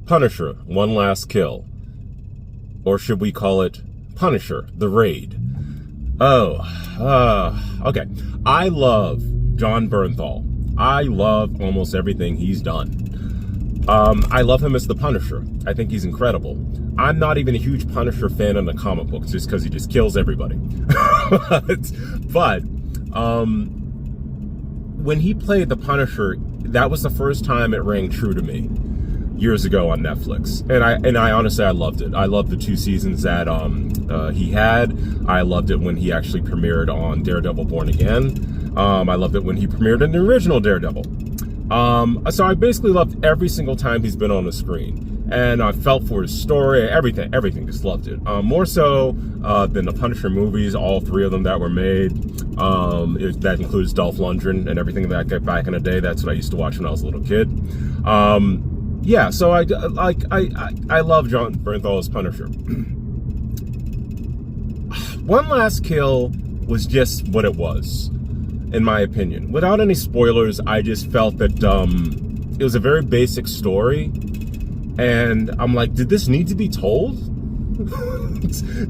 Punisher, One Last Kill. Or should we call it Punisher, The Raid? Okay. I love Jon Bernthal. I love almost everything he's done. I love him as the Punisher. I think he's incredible. I'm not even a huge Punisher fan in the comic books just because he just kills everybody. but when he played the Punisher, that was the first time it rang true to me years ago on Netflix. And I honestly, I loved it. I loved the 2 seasons that he had. I loved it when he actually premiered on Daredevil Born Again. I loved it when he premiered in the original Daredevil. So I basically loved every single time he's been on the screen. And I felt for his story, everything, just loved it. More so than the Punisher movies, all 3 of them that were made. That includes Dolph Lundgren and everything that I got back in the day. That's what I used to watch when I was a little kid. Yeah, so I love Jon Bernthal as Punisher. One Last Kill was just what it was, in my opinion. Without any spoilers, I just felt that it was a very basic story. And I'm like, did this need to be told?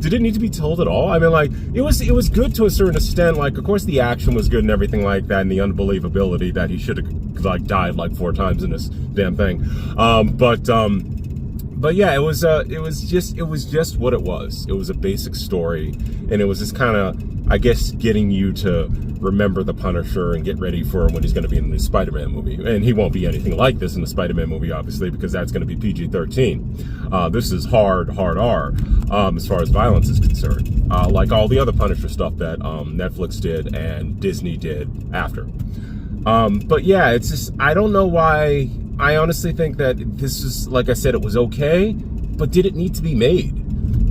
Did it need to be told at all? I mean, like, it was good to a certain extent. Like, of course, the action was good and everything like that, and the unbelievability that he should have like died like 4 times in this damn thing. But yeah, it was just what it was. It was a basic story, and it was just kind of, I guess, getting you to remember the Punisher and get ready for when he's going to be in the Spider-Man movie. And he won't be anything like this in the Spider-Man movie, obviously, because that's going to be PG-13. This is hard R, as far as violence is concerned. Like all the other Punisher stuff that Netflix did and Disney did after. But yeah, it's just, I don't know why. I honestly think that this is, like I said, it was okay, but did it need to be made?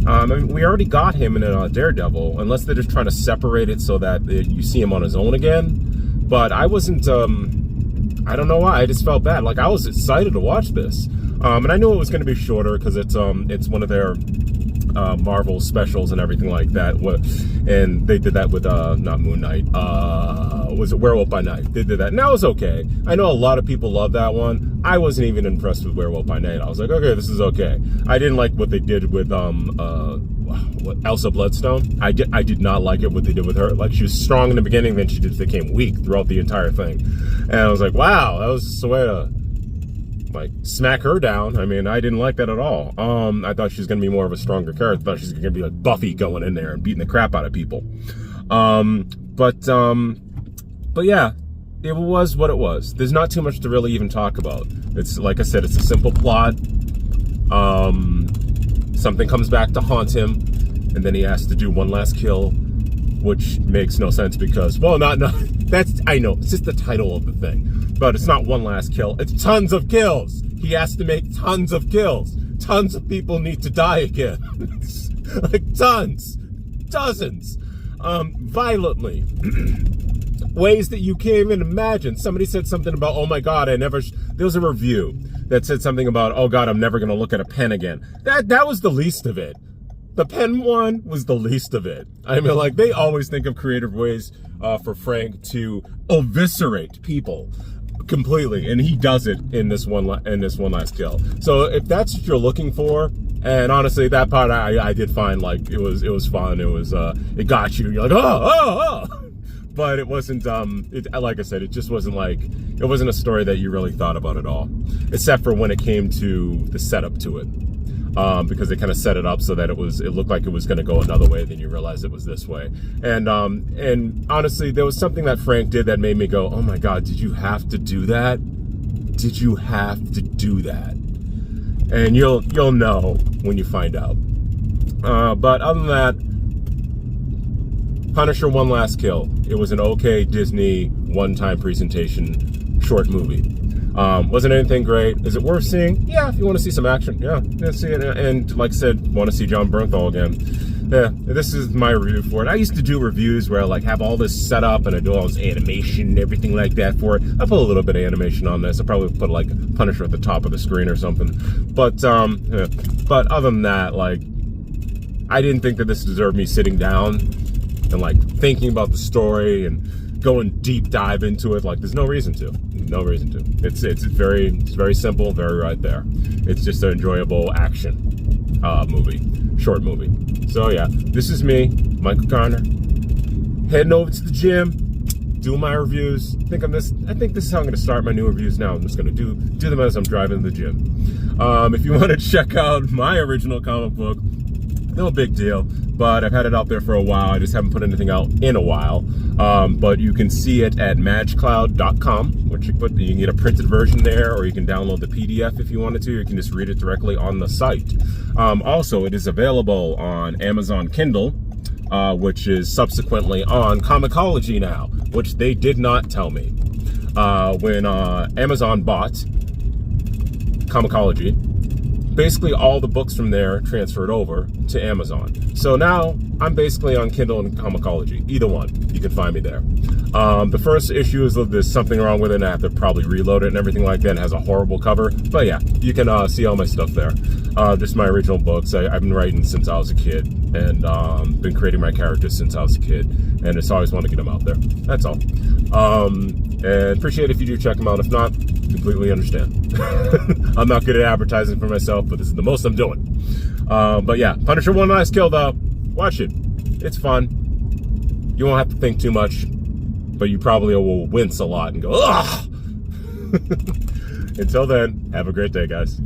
I mean, we already got him in a Daredevil, unless they're just trying to separate it so that you see him on his own again. But I wasn't, I don't know why, I just felt bad. Like, I was excited to watch this. And I knew it was going to be shorter because it's one of their Marvel specials and everything like that. And they did that with, not Moon Knight, was it Werewolf by Night? They did that, and that was okay. I know a lot of people love that one. I wasn't even impressed with Werewolf by Night. I was like, okay, this is okay. I didn't like what they did with Elsa Bloodstone. I did not like it, what they did with her. Like, she was strong in the beginning, then she just became weak throughout the entire thing. And I was like, wow, that was just a way to like smack her down. I mean, I didn't like that at all. I thought she was gonna be more of a stronger character. I thought she was gonna be like Buffy going in there and beating the crap out of people. But yeah, it was what it was. There's not too much to really even talk about. It's, like I said, it's a simple plot. Something comes back to haunt him, and then he has to do one last kill, which makes no sense because, well, that's, I know, it's just the title of the thing. But it's not one last kill, it's tons of kills. He has to make tons of kills. Tons of people need to die again. Like tons, dozens, violently. Ways that you can't even imagine. Somebody said something about, oh my God, there was a review that said something about, oh God, I'm never gonna look at a pen again. That was the least of it. The pen one was the least of it. I mean, like, they always think of creative ways for Frank to eviscerate people completely, and he does it in this one last kill. So if that's what you're looking for, and honestly, that part I did find, like, it was fun. It was it got you. You're like, oh. But it wasn't, like I said, it just wasn't like, it wasn't a story that you really thought about at all, except for when it came to the setup to it. Because they kind of set it up so that it looked like it was going to go another way, then you realize it was this way. And honestly, there was something that Frank did that made me go, oh my God, did you have to do that? Did you have to do that? And you'll know when you find out. But other than that, Punisher One Last Kill. It was an okay Disney one-time presentation short movie. Wasn't anything great. Is it worth seeing? Yeah, if you want to see some action. Yeah, see it. And like I said, want to see Jon Bernthal again. Yeah, this is my review for it. I used to do reviews where I like have all this set up and I do all this animation and everything like that for it. I put a little bit of animation on this. I probably put like Punisher at the top of the screen or something. But yeah. But other than that, like, I didn't think that this deserved me sitting down and like thinking about the story and go and deep dive into it. Like, there's no reason to. No reason to. It's very simple, very right there. It's just an enjoyable action movie, short movie. So yeah, this is me, Michael Connor, heading over to the gym, doing my reviews. I think this is how I'm going to start my new reviews now. I'm just going to do them as I'm driving to the gym. If you want to check out my original comic book, no big deal, but I've had it out there for a while. I just haven't put anything out in a while. But you can see it at magicloud.com, which you can get a printed version there, or you can download the PDF if you wanted to. You can just read it directly on the site. Also, it is available on Amazon Kindle, which is subsequently on Comixology now, which they did not tell me. When Amazon bought Comixology, basically all the books from there transferred over to Amazon. So now I'm basically on Kindle and Comixology. Either one, you can find me there. The first issue is that there's something wrong with it, and I have to probably reload it and everything like that. It has a horrible cover, but yeah, you can see all my stuff there. Just my original books. I've been writing since I was a kid, and been creating my characters since I was a kid, and just always want to get them out there. That's all. And appreciate it if you do check them out. If not, completely understand. I'm not good at advertising for myself, but this is the most I'm doing. But yeah, Punisher One Last Kill, though. Watch it. It's fun. You won't have to think too much, but you probably will wince a lot and go, ugh! Until then, have a great day, guys.